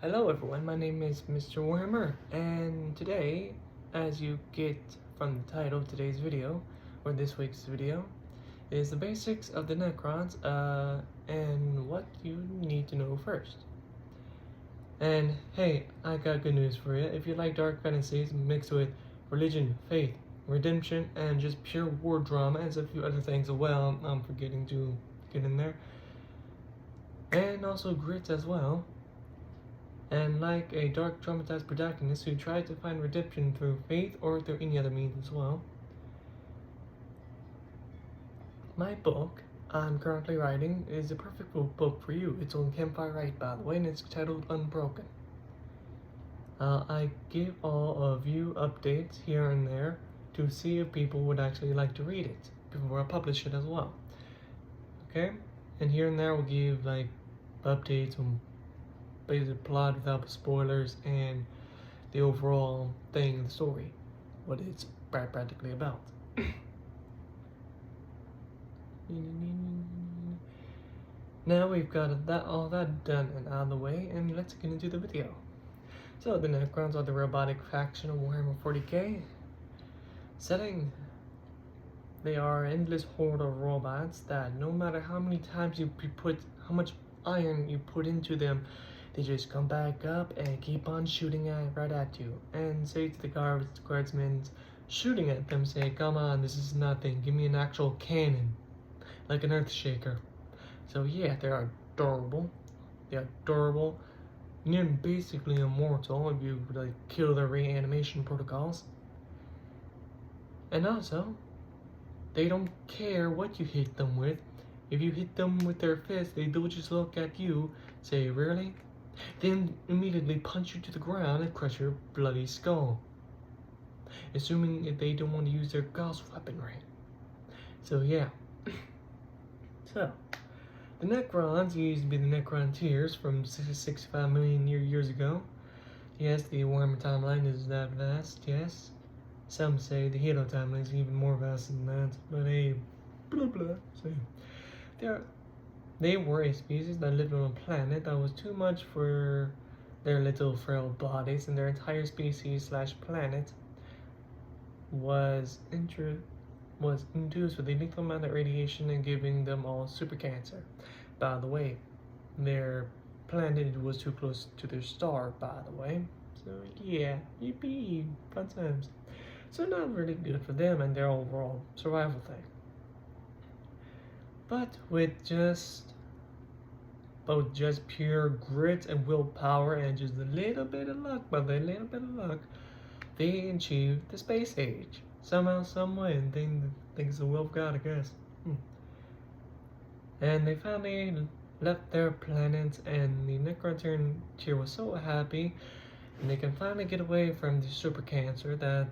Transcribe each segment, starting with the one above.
Hello everyone, my name is Mr. Warhammer, and today, as you get from the title of today's video, or this week's video, is the basics of the necrons, and what you need to know first. And hey, I got good news for you. If you like dark fantasies mixed with religion, faith, redemption, and just pure war drama, and a few other things as well, I'm forgetting to get in there, and also grit as well. And like a dark traumatized protagonist who tried to find redemption through faith or through any other means as well. My book I'm currently writing is the perfect book for you. It's on Campfire Write, by the way, and it's titled Unbroken. I give all of you updates here and there to see if people would actually like to read it before I publish it as well. Okay? And here and there we'll give like updates on basic plot without spoilers and the overall thing, the story, what it's practically about. Now we've got all that done and out of the way, and let's get into the video. So the Necrons are the robotic faction of Warhammer 40k. Setting: they are an endless horde of robots that no matter how many times how much iron you put into them, they just come back up and keep on shooting right at you. And say to the guardsmen shooting at them, say, come on, this is nothing, give me an actual cannon, like an earthshaker. So yeah, they're adorable. They're adorable. You're basically immortal if you like kill their reanimation protocols. And also, they don't care what you hit them with. If you hit them with their fist, they'll just look at you, say, really? Then immediately punch you to the ground and crush your bloody skull. Assuming if they don't want to use their Gauss weaponry. So yeah. So, the Necrons used to be the Necrontiers from 65 million years ago. Yes, the Warhammer timeline is that vast, yes. Some say the Halo timeline is even more vast than that, but hey, blah blah. So, they were a species that lived on a planet that was too much for their little frail bodies, and their entire species / planet was induced with a lethal amount of radiation and giving them all super cancer. By the way, their planet was too close to their star, by the way. So yeah, yippee, fun times. So not really good for them and their overall survival thing. But with just pure grit and willpower and just a little bit of luck, they achieved the space age. Somehow, some way, and things the will of God, I guess. And they finally left their planet, and the Necron tier was so happy, and they can finally get away from the super cancer that's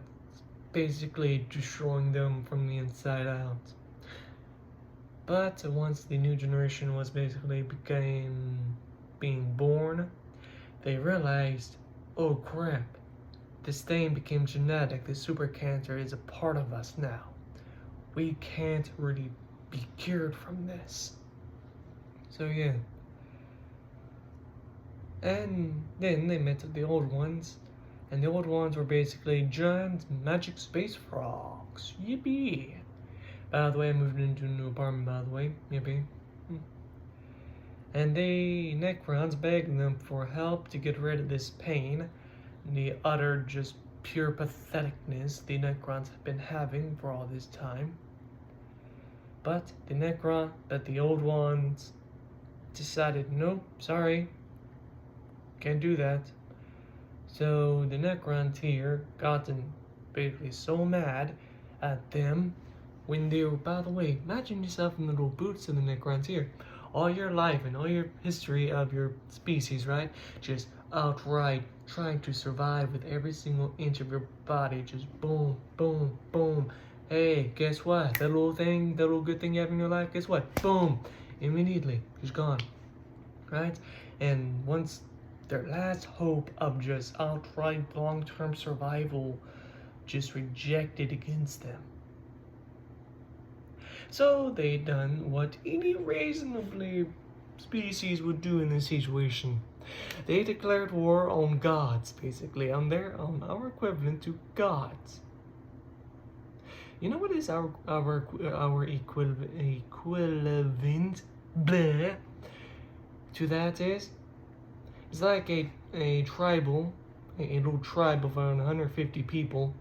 basically destroying them from the inside out. But once the new generation was basically being born, they realized, oh crap, this thing became genetic. This super cancer is a part of us now. We can't really be cured from this. So yeah. And then they met the old ones, and the old ones were basically giant magic space frogs. Yippee! By the way, I moved into a new apartment, by the way. Yippee. And the Necrons begged them for help to get rid of this pain, the utter, just pure patheticness the Necrons have been having for all this time. But the old ones decided, nope, sorry, can't do that. So the Necron tier gotten basically so mad at them when they were, by the way, imagine yourself in the little boots of the Necron tier. All your life and all your history of your species, right? Just outright trying to survive with every single inch of your body. Just boom, boom, boom. Hey, guess what? That little good thing you have in your life, guess what? Boom! Immediately, just gone. Right? And once their last hope of just outright long-term survival just rejected against them. So they done what any reasonably species would do in this situation. They declared war on gods, basically, on our equivalent to gods. You know what is our equivalent bleh, to that is? It's like a tribal, a little tribe of around 150 people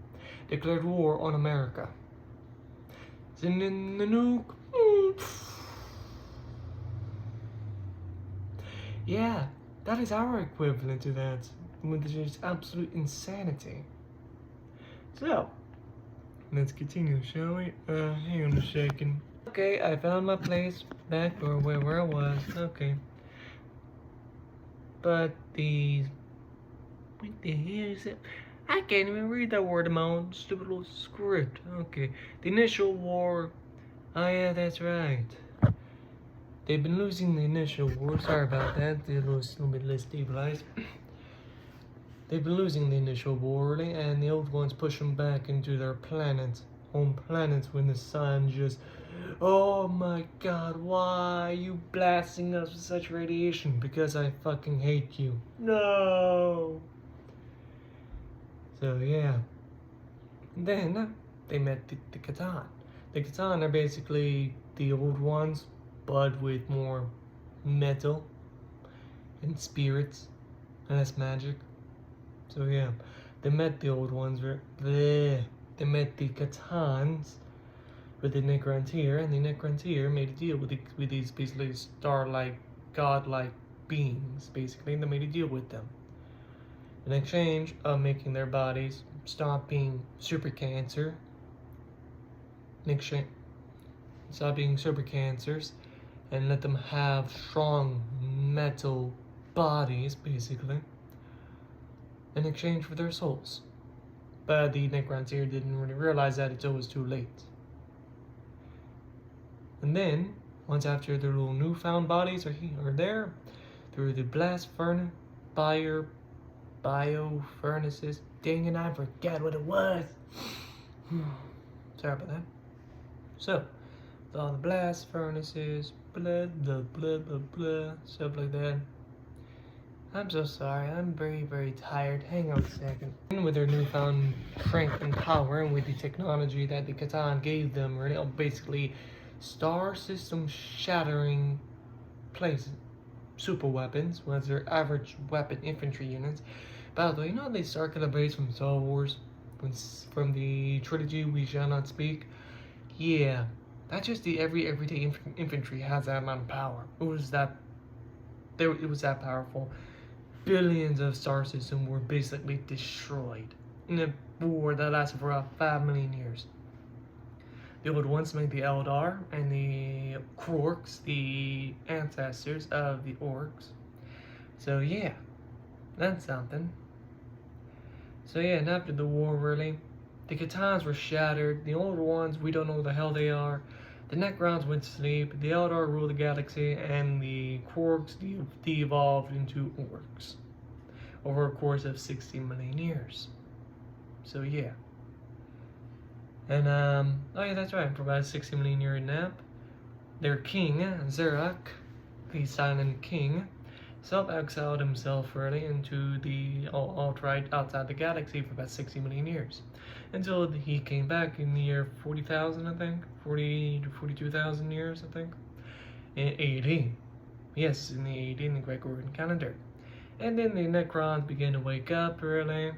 declared war on America. Send in the nuke. Yeah, that is our equivalent to that, which is absolute insanity. So, let's continue, shall we? Hang on a second. Okay, I found my place back or where I was. Okay. But what the hell is it? I can't even read that word in my own stupid little script. Okay. The initial war. Oh yeah, that's right. They've been losing the initial war. Sorry about that. They're a little bit less stabilized. They've been losing the initial war, really, and the old ones push them back into their planet, home planets, when the sun just, oh my god, why are you blasting us with such radiation? Because I fucking hate you. No. So yeah. Then they met the Catan. The Catan are basically the old ones, but with more metal and spirits and less magic. So yeah, they met the old ones. They met the Catans with the necrons here, and the necrons here made a deal with these basically star-like, god-like beings. Basically, and they made a deal with them in exchange of making their bodies stop being super cancer. Stop being super cancers, and let them have strong metal bodies, basically, in exchange for their souls. But the necrons here didn't really realize that until it was too late. And then, once after their little newfound bodies are there, through the blast furnace, bio furnaces, dang it, I forgot what it was. Sorry about that. So, with all the blast furnaces, blah, blah, blah, blah, blah, stuff like that. I'm so sorry, I'm very, very tired. Hang on a second. And with their newfound strength and power, and with the technology that the Catan gave them, really, basically star system shattering places, super weapons, was their average weapon infantry units. By the way, you know the circular base from Star Wars, from the trilogy We Shall Not Speak? Yeah, that's just the everyday infantry has that amount of power. It was that powerful. Billions of star systems were basically destroyed in a war that lasted for about 5 million years. The old ones made the Eldar and the Krorks, the ancestors of the Orcs. So yeah, that's something. So yeah, and after the war, really, the Catans were shattered. The old ones, we don't know who the hell they are. The Necrons went to sleep, the Eldar ruled the galaxy, and the Krorks de-evolved into Orcs over a course of 60 million years. So yeah. And oh yeah, that's right, for about a 60 million year nap, their king, Xerak, the Silent King, self-exiled himself really into the alt-right outside the galaxy for about 60 million years. Until he came back in the year 40,000, I think. 40 to 42,000 years, I think. In AD. Yes, in the AD, in the Gregorian calendar. And then the Necrons began to wake up, really.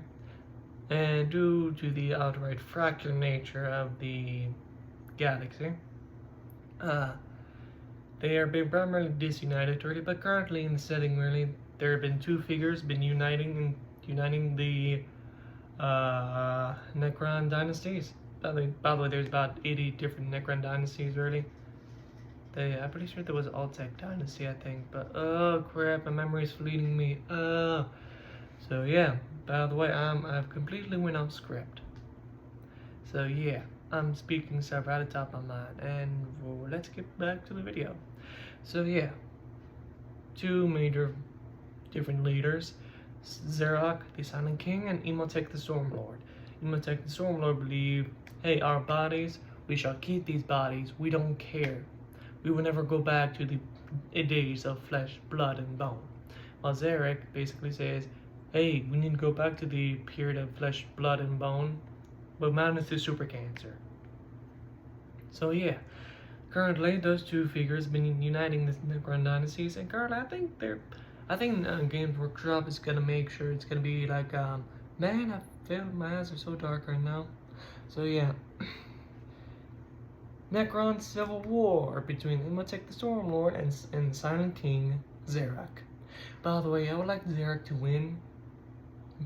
And due to the outright fractured nature of the galaxy, they are being primarily disunited, really. But currently in the setting, really, there have been two figures been uniting the Necron dynasties. By the way, there's about 80 different Necron dynasties, really. I'm pretty sure there was an Altec dynasty, I think. But, oh crap, my memory's fleeting me. So yeah, by the way, I've completely went off script. So yeah, I'm speaking stuff right at the top of my mind. And well, let's get back to the video. So yeah, two major different leaders. Xerak, the Silent King, and Imhotep the Stormlord. Imhotep the Stormlord believed, hey, our bodies, we shall keep these bodies, we don't care. We will never go back to the days of flesh, blood, and bone. while Zarek basically says, hey, we need to go back to the period of flesh, blood, and bone, but minus the super cancer. So yeah, currently those two figures have been uniting the Necron dynasties, and currently I think Games Workshop is gonna make sure it's gonna be like, man, I feel my eyes are so dark right now. So yeah, Necron Civil War between Imhotep the Stormlord and Silent King Zarek. By the way, I would like Zarek to win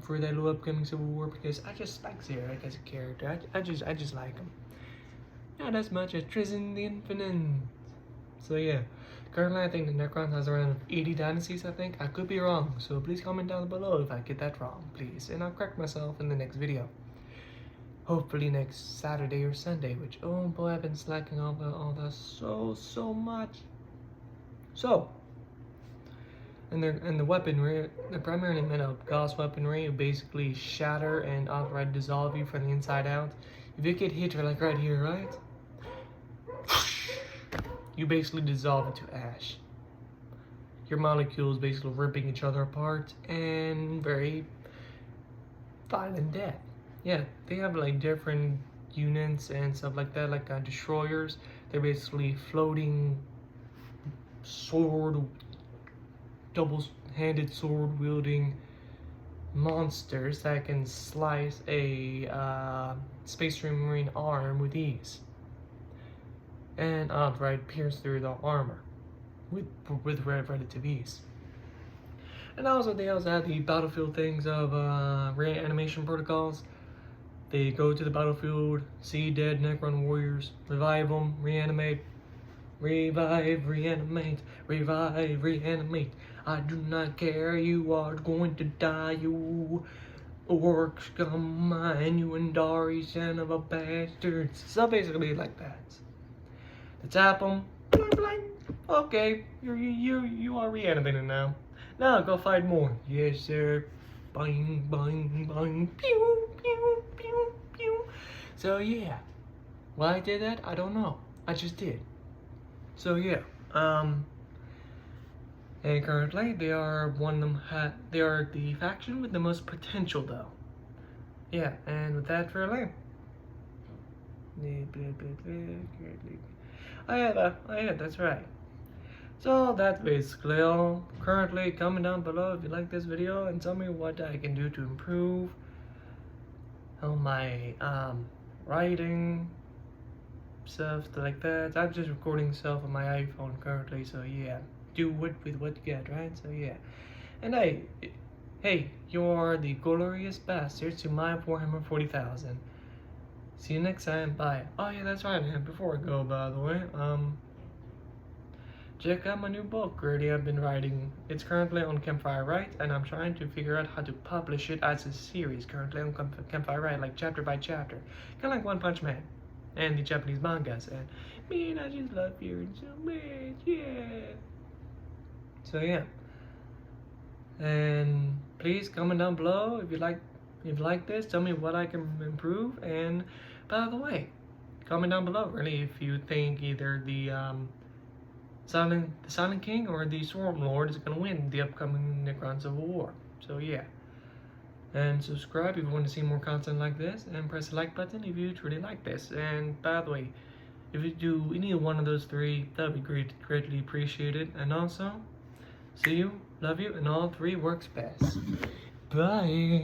for that little upcoming Civil War because I just like Zarek as a character. I just like him. Not as much as Tristan the Infinite. So yeah, currently I think the Necron has around 80 dynasties, I think. I could be wrong, so please comment down below if I get that wrong, please. And I'll correct myself in the next video. Hopefully next Saturday or Sunday, which, oh boy, I've been slacking off all that so much. So, and the weaponry, they're primarily made of Gauss weaponry, who basically shatter and outright dissolve you from the inside out. If you get hit like right here, right? You basically dissolve into ash. Your molecules basically ripping each other apart and very violent death. Yeah, they have like different units and stuff like that, like destroyers. They're basically floating sword, double-handed sword wielding monsters that can slice a Space Marine arm with ease and outright pierce through the armor with relative ease. And also they also have the battlefield things of reanimation protocols. They go to the battlefield, see dead Necron warriors, revive them, reanimate, revive, reanimate, revive, reanimate. I do not care, you are going to die, you orc scum, mine, you Andari son of a bastard. So basically like that. To tap them, bling bling. Okay, you are reanimated now. Now go fight more. Yes sir. Bang bang bang. Pew pew pew pew. So yeah, why I did that I don't know. I just did. So yeah, and currently they are they are the faction with the most potential though. Yeah, and with that really. Oh yeah, that's right. So that's basically all. Currently, comment down below if you like this video and tell me what I can do to improve on my writing stuff like that. I'm just recording stuff on my iPhone currently, so yeah, do with what you get, right? So yeah, and hey, you're the glorious bastards to my Warhammer 40,000. See you next time. Bye. Oh yeah, that's right, man. Before I go, by the way, check out my new book already I've been writing. It's currently on Campfire Write, and I'm trying to figure out how to publish it as a series currently on Campfire Write, like chapter by chapter. Kind of like One Punch Man and the Japanese mangas. And man, I just love hearing so much, yeah. So yeah. And please comment down below if you like this. Tell me what I can improve. And by the way, comment down below really if you think either the Silent King or the Stormlord is gonna win the upcoming Necron Civil War. So yeah. And subscribe if you want to see more content like this, and press the like button if you truly like this. And by the way, if you do any one of those three, that would be greatly appreciated. And also, see you, love you, and all three works best. Bye.